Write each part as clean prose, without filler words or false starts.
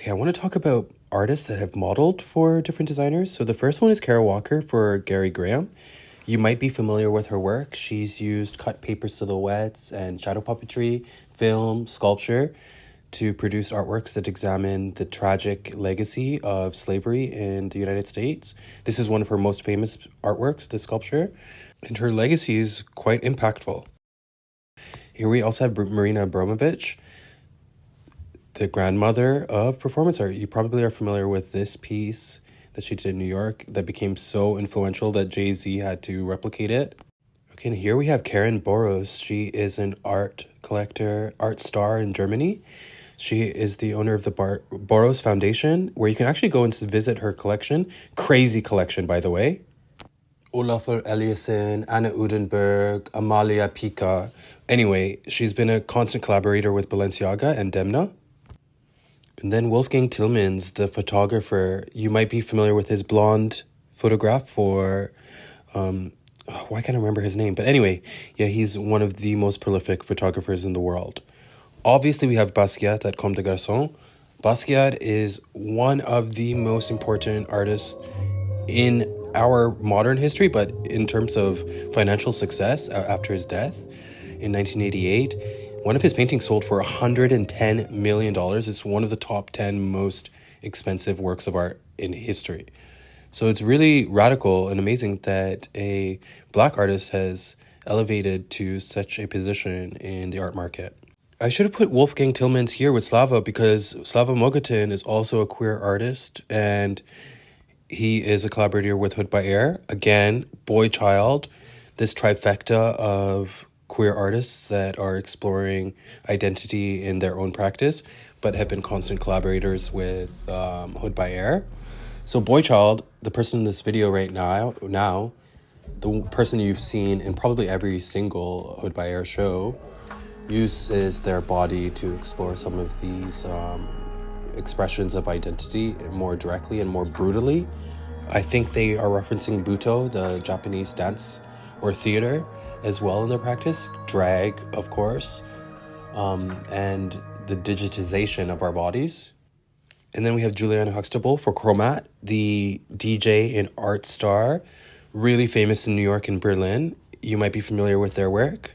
Okay, I want to talk about artists that have modeled for different designers. So the first one is Kara Walker for Gary Graham. You might be familiar with her work. She's used cut paper silhouettes and shadow puppetry, film, sculpture to produce artworks that examine the tragic legacy of slavery in the United States. This is one of her most famous artworks, the sculpture, and her legacy is quite impactful. Here we also have Marina Abromović, the grandmother of performance art. You probably are familiar with this piece that she did in New York that became so influential that Jay-Z had to replicate it. Okay, and here we have Karen Boros. She is an art collector, art star in Germany. She is the owner of the Boros Foundation, where you can actually go and visit her collection. Crazy collection, by the way. Olafur Eliasson, Anna Udenberg, Amalia Pika. Anyway, she's been a constant collaborator with Balenciaga and Demna. And then Wolfgang Tillmans, the photographer. You might be familiar with his blonde photograph for... why can't I remember his name? But anyway, yeah, he's one of the most prolific photographers in the world. Obviously, we have Basquiat at Comme des Garçons. Basquiat is one of the most important artists in our modern history, but in terms of financial success after his death in 1988, one of his paintings sold for $110 million. It's one of the top 10 most expensive works of art in history. So it's really radical and amazing that a Black artist has elevated to such a position in the art market. I should have put Wolfgang Tillmans here with Slava because Slava Mogotin is also a queer artist and he is a collaborator with Hood by Air. Again, boy child, this trifecta of queer artists that are exploring identity in their own practice, but have been constant collaborators with Hood by Air. So boy child, the person in this video right now, the person you've seen in probably every single Hood by Air show, uses their body to explore some of these expressions of identity more directly and more brutally. I think they are referencing Buto, the Japanese dance or theater, as well in their practice. Drag, of course, and the digitization of our bodies. And then we have Juliana Huxtable for Chromat, the DJ and art star, really famous in New York and Berlin. You might be familiar with their work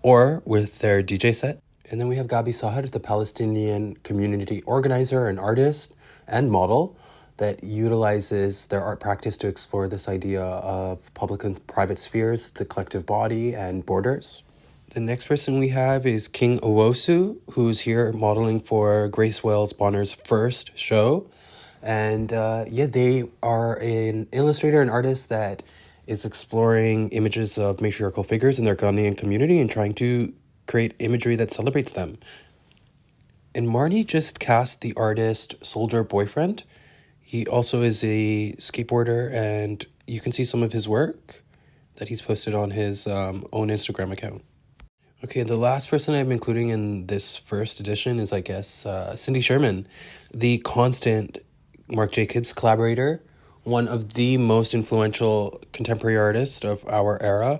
or with their DJ set. And then we have Gabi Sahar, the Palestinian community organizer and artist and model that utilizes their art practice to explore this idea of public and private spheres, the collective body, and borders. The next person we have is King Owosu, who's here modeling for Grace Wales Bonner's first show. And they are an illustrator and artist that is exploring images of matriarchal figures in their Ghanaian community and trying to create imagery that celebrates them. And Marnie just cast the artist soldierboyfriend. He also is a skateboarder, and you can see some of his work that he's posted on his own Instagram account. Okay, the last person I'm including in this first edition is, I guess, Cindy Sherman, the constant Marc Jacobs collaborator, one of the most influential contemporary artists of our era.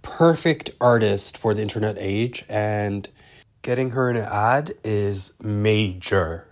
Perfect artist for the internet age, and getting her in an ad is major.